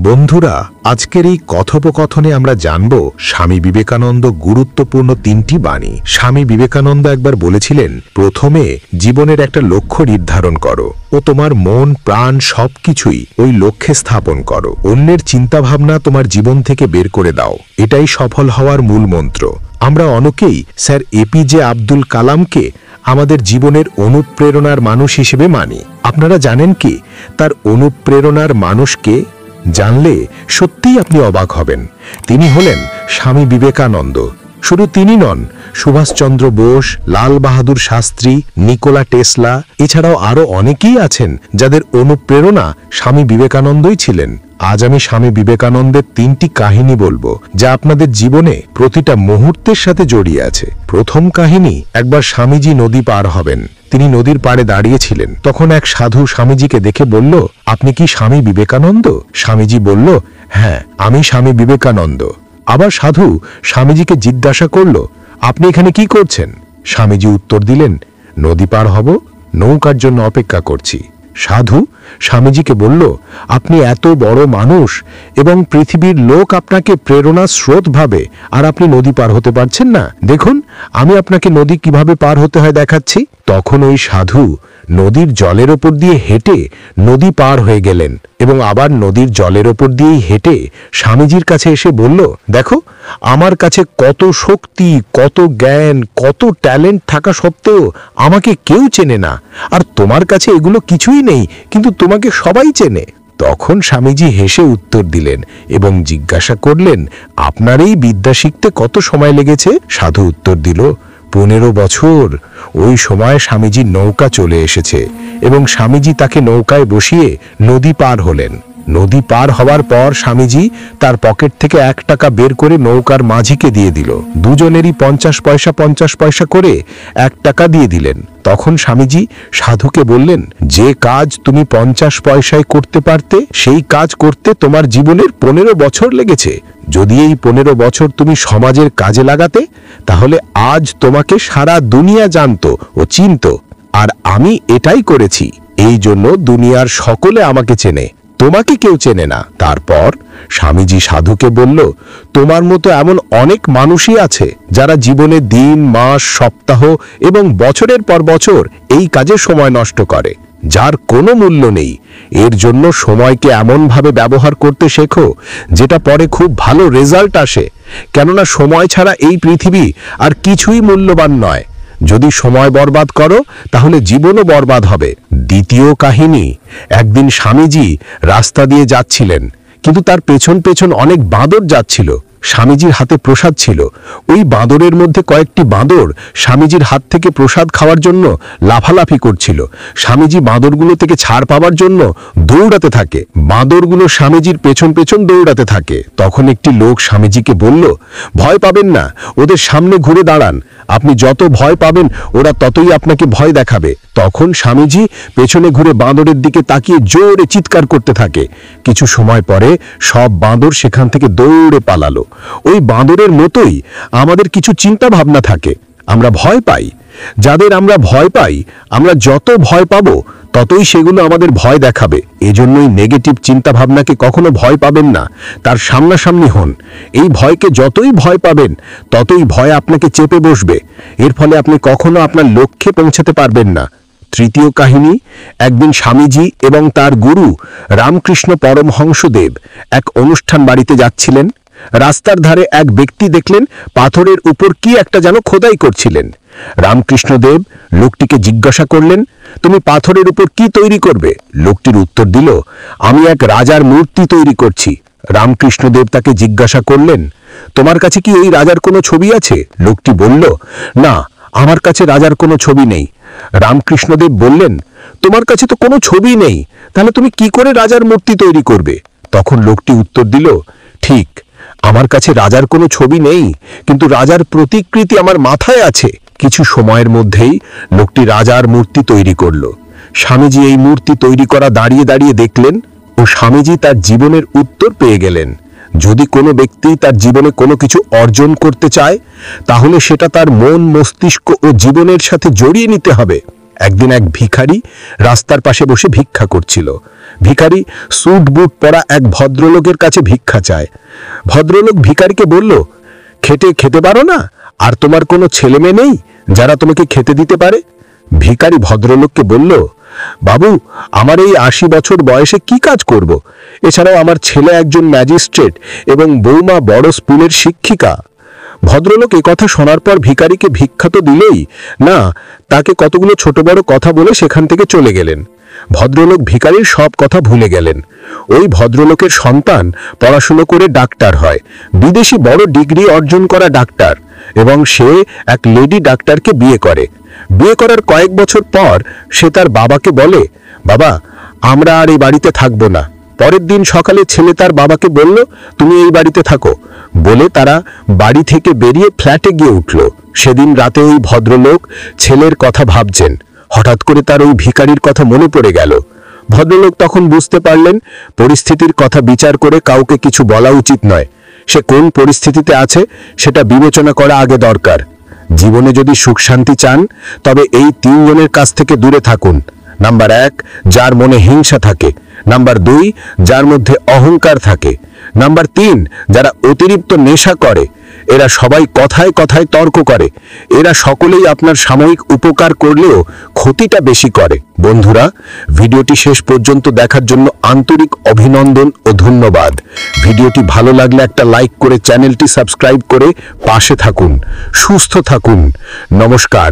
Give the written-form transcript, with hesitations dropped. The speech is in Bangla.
বন্ধুরা, আজকের এই কথোপকথনে আমরা জানব স্বামী বিবেকানন্দ গুরুত্বপূর্ণ তিনটি বাণী। স্বামী বিবেকানন্দ একবার বলেছিলেন, প্রথমে জীবনের একটা লক্ষ্য নির্ধারণ করো ও তোমার মন প্রাণ সবকিছুই ওই লক্ষ্যে স্থাপন করো। অন্যের চিন্তাভাবনা তোমার জীবন থেকে বের করে দাও। এটাই সফল হওয়ার মূল মন্ত্র। আমরা অনেকেই স্যার এপিজে আব্দুল কালামকে আমাদের জীবনের অনুপ্রেরণার মানুষ হিসেবে মানি। আপনারা জানেন কি তার অনুপ্রেরণার মানুষকে? জানলে সত্যিই আপনি অবাক হবেন। তিনি হলেন স্বামী বিবেকানন্দ। শুধু তিনি নন, সুভাষচন্দ্র বোস, লাল বাহাদুর শাস্ত্রী, নিকোলা টেসলা, এছাড়াও আরও অনেকেই আছেন যাদের অনুপ্রেরণা স্বামী বিবেকানন্দই ছিলেন। আজ আমি স্বামী বিবেকানন্দের তিনটি কাহিনী বলবো, যা আপনাদের জীবনে প্রতিটা মুহূর্তের সাথে জড়িয়ে আছে। প্রথম কাহিনী, একবার স্বামীজি নদী পার হবেন। তিনি নদীর পাড়ে দাঁড়িয়েছিলেন। তখন এক সাধু স্বামীজিকে দেখে বলল, আপনি কি স্বামী বিবেকানন্দ? স্বামীজি বলল, হ্যাঁ, আমি স্বামী বিবেকানন্দ। আবার সাধু স্বামীজিকে জিজ্ঞাসা করল, আপনি এখানে কি করছেন? স্বামীজি উত্তর দিলেন, নদী পার হব, নৌকার জন্য অপেক্ষা করছি। সাধু স্বামীজিকে বলল, আপনি এত বড় মানুষ এবং পৃথিবীর লোক আপনাকে প্রেরণা স্রোত ভাবে, আর আপনি নদী পার হতে পারছেন না। দেখুন, আমি আপনাকে নদী কিভাবে পার হতে হয় দেখাচ্ছি। তখন ওই সাধু নদীর জলের ওপর দিয়ে হেঁটে নদী পার হয়ে গেলেন এবং আবার নদীর জলের ওপর দিয়েই হেঁটে স্বামীজির কাছে এসে বলল, দেখো, আমার কাছে কত শক্তি, কত জ্ঞান, কত ট্যালেন্ট থাকা সত্ত্বেও আমাকে কেউ চেনে না, আর তোমার কাছে এগুলো কিছুই নেই, কিন্তু তোমাকে সবাই চেনে। তখন স্বামীজি হেসে উত্তর দিলেন এবং জিজ্ঞাসা করলেন, আপনার এই বিদ্যা শিখতে কত সময় লেগেছে? সাধু উত্তর দিল, 15 বছর। ওই সময় স্বামীজির নৌকা চলে এসেছে এবং স্বামীজি তাকে নৌকায় বসিয়ে নদী পার হলেন। নদী পার হওয়ার পর স্বামীজি তার পকেট থেকে 1 টাকা বের করে নৌকার মাঝিকে দিয়ে দিল। দুজনেরই 50 পয়সা করে 1 টাকা দিয়ে দিলেন। তখন স্বামীজি সাধুকে বললেন, যে কাজ তুমি 50 পয়সায় করতে পারতে, সেই কাজ করতে তোমার জীবনের 15 বছর লেগেছে। যদি এই 15 বছর তুমি সমাজের কাজে লাগাতে, তাহলে আজ তোমাকে সারা দুনিয়া জানতো ও চিনত। আর আমি এটাই করেছি, এই জন্য দুনিয়ার সকলে আমাকে চেনে, তোমাকে কেউ চেনে না। তারপর স্বামীজি সাধুকে বলল, তোমার মতো এমন অনেক মানুষই আছে যারা জীবনে দিন, মাস, সপ্তাহ এবং বছরের পর বছর এই কাজে সময় নষ্ট করে, যার কোনো মূল্য নেই। এর জন্য সময়কে এমনভাবে ব্যবহার করতে শেখো যেটা পরে খুব ভালো রেজাল্ট আসে, কেননা সময় ছাড়া এই পৃথিবী আর কিছুই মূল্যবান নয়। যদি সময় বরবাদ করো, তাহলে জীবনও বরবাদ হবে। দ্বিতীয় কাহিনী, একদিন স্বামীজি রাস্তা দিয়ে যাচ্ছিলেন, কিন্তু তার পেছন পেছন অনেক বাঁদর যাচ্ছিল। স্বামীজির হাতে প্রসাদ ছিল। ওই বাঁদরের মধ্যে কয়েকটি বাঁদর স্বামীজির হাত থেকে প্রসাদ খাওয়ার জন্য লাফালাফি করছিল। স্বামীজি বাঁদরগুলো থেকে ছাড় পাওয়ার জন্য দৌড়াতে থাকে। বাঁদরগুলো স্বামীজির পেছন পেছন দৌড়াতে থাকে। তখন একটি লোক স্বামীজিকে বলল, ভয় পাবেন না, ওদের সামনে ঘুরে দাঁড়ান। আপনি যত ভয় পাবেন, ওরা ততই আপনাকে ভয় দেখাবে। তখন স্বামীজি পেছনে ঘুরে বাঁদরের দিকে তাকিয়ে জোরে চিৎকার করতে থাকে। কিছু সময় পরে সব বাঁদর সেখান থেকে দৌড়ে পালালো। ওই বাঁদরের মতোই আমাদের কিছু চিন্তা ভাবনা থাকে, আমরা ভয় পাই। যাদের আমরা ভয় পাই, আমরা যত ভয় পাবো ততই সেগুলো আমাদের ভয় দেখাবে। এজন্যই নেগেটিভ চিন্তা ভাবনাকে কখনো ভয় পাবেন না, তার সামনাসামনি হন। এই ভয়কে যতই ভয় পাবেন, ততই ভয় আপনাকে চেপে বসবে। এর ফলে আপনি কখনো আপনার লক্ষ্যে পৌঁছাতে পারবেন না। তৃতীয় কাহিনী, একদিন স্বামীজি এবং তার গুরু রামকৃষ্ণ পরমহংসদেব এক অনুষ্ঠান বাড়িতে যাচ্ছিলেন। রাস্তার ধারে এক ব্যক্তি দেখলেন পাথরের উপর কি একটা যেন খোদাই করছিলেন। রামকৃষ্ণদেব লোকটিকে জিজ্ঞাসা করলেন, তুমি পাথরের উপর কি তৈরি করবে? লোকটির উত্তর দিল, আমি এক রাজার মূর্তি তৈরি করছি। রামকৃষ্ণদেব তাকে জিজ্ঞাসা করলেন, তোমার কাছে কি এই রাজার কোনো ছবি আছে? লোকটি বলল, না, আমার কাছে রাজার কোনো ছবি নেই। রামকৃষ্ণদেব বললেন, তোমার কাছে তো কোনো ছবি নেই, তাহলে তুমি কি করে রাজার মূর্তি তৈরি করবে? তখন লোকটি উত্তর দিল, ঠিক, আমার কাছে রাজার কোনো ছবি নেই, কিন্তু রাজার প্রতিকৃতি আমার মাথায় আছে। কিছু সময়ের মধ্যেই লোকটি রাজার মূর্তি তৈরি করল। স্বামীজি এই মূর্তি তৈরি করা দাঁড়িয়ে দাঁড়িয়ে দেখলেন ও স্বামীজি তার জীবনের উত্তর পেয়ে গেলেন। যদি কোনো ব্যক্তি তার জীবনে কোনো কিছু অর্জন করতে চায়, তাহলে সেটা তার মন, মস্তিষ্ক ও জীবনের সাথে জড়িয়ে নিতে হবে। একদিন এক ভিখারি রাস্তার পাশে বসে ভিক্ষা করছিল। ভিখারি স্যুট বুট পরা এক ভদ্রলোকের কাছে ভিক্ষা চায়। ভদ্রলোক ভিখারিকে বলল, খেটে খেতে পারো না? আর তোমার কোনো ছেলে মেয়ে নেই যারা তোমাকে খেতে দিতে পারে? ভিখারি ভদ্রলোককে বলল, বাবু, আমার এই 80 বছর বয়সে কি কাজ করব? এছাড়াও আমার ছেলে একজন ম্যাজিস্ট্রেট এবং বৌমা বড় স্কুলের শিক্ষিকা। ভদ্রলোক কথা শোনার পর ভিখারিকে ভিক্ষা তো দিলেই না, তাকে কতগুলো ছোট বড় কথা বলে সেখান থেকে চলে গেলেন। ভদ্রলোক ভিখারির সব কথা ভুলে গেলেন। ওই ভদ্রলোকের সন্তান পড়াশুনো করে ডাক্তার হয়, বিদেশি বড় ডিগ্রি অর্জন করা ডাক্তার, এবং সে এক লেডি ডাক্তারকে বিয়ে করে। বিয়ে করার কয়েক বছর পর সে তার বাবাকে বলে, বাবা, আমরা আর এই বাড়িতে থাকবো না। পরের দিন সকালে ছেলে তার বাবাকে বলল, তুমি এই বাড়িতে থাকো বলে তারা বাড়ি থেকে বেরিয়ে ফ্ল্যাটে গিয়ে উঠল। সেদিন রাতে ওই ভদ্রলোক ছেলের কথা ভাবছেন। হঠাৎ করে তার ওই ভিখারির কথা মনে পড়ে গেল। ভদ্রলোক তখন বুঝতে পারলেন পরিস্থিতির কথা বিচার করে কাউকে কিছু বলা উচিত নয়। সে কোন পরিস্থিতিতে আছে সেটা বিবেচনা করা আগে দরকার। জীবনে যদি সুখ শান্তি চান তবে এই 3 জনের কাছ থেকে দূরে থাকুন। নাম্বার 1, যার মনে হিংসা থাকে। নাম্বার 2, যার মধ্যে অহংকার থাকে। নাম্বার 3, যারা অতিরিক্ত নেশা করে। এরা সবাই কথায় কথায় তর্ক করে। এরা সকলেই আপনার সাময়িক উপকার করলেও ক্ষতিটা বেশি করে। বন্ধুরা, ভিডিওটি শেষ পর্যন্ত দেখার জন্য আন্তরিক অভিনন্দন ও ধন্যবাদ। ভিডিওটি ভালো লাগলে একটা লাইক করে চ্যানেলটি সাবস্ক্রাইব করে পাশে থাকুন। সুস্থ থাকুন। নমস্কার।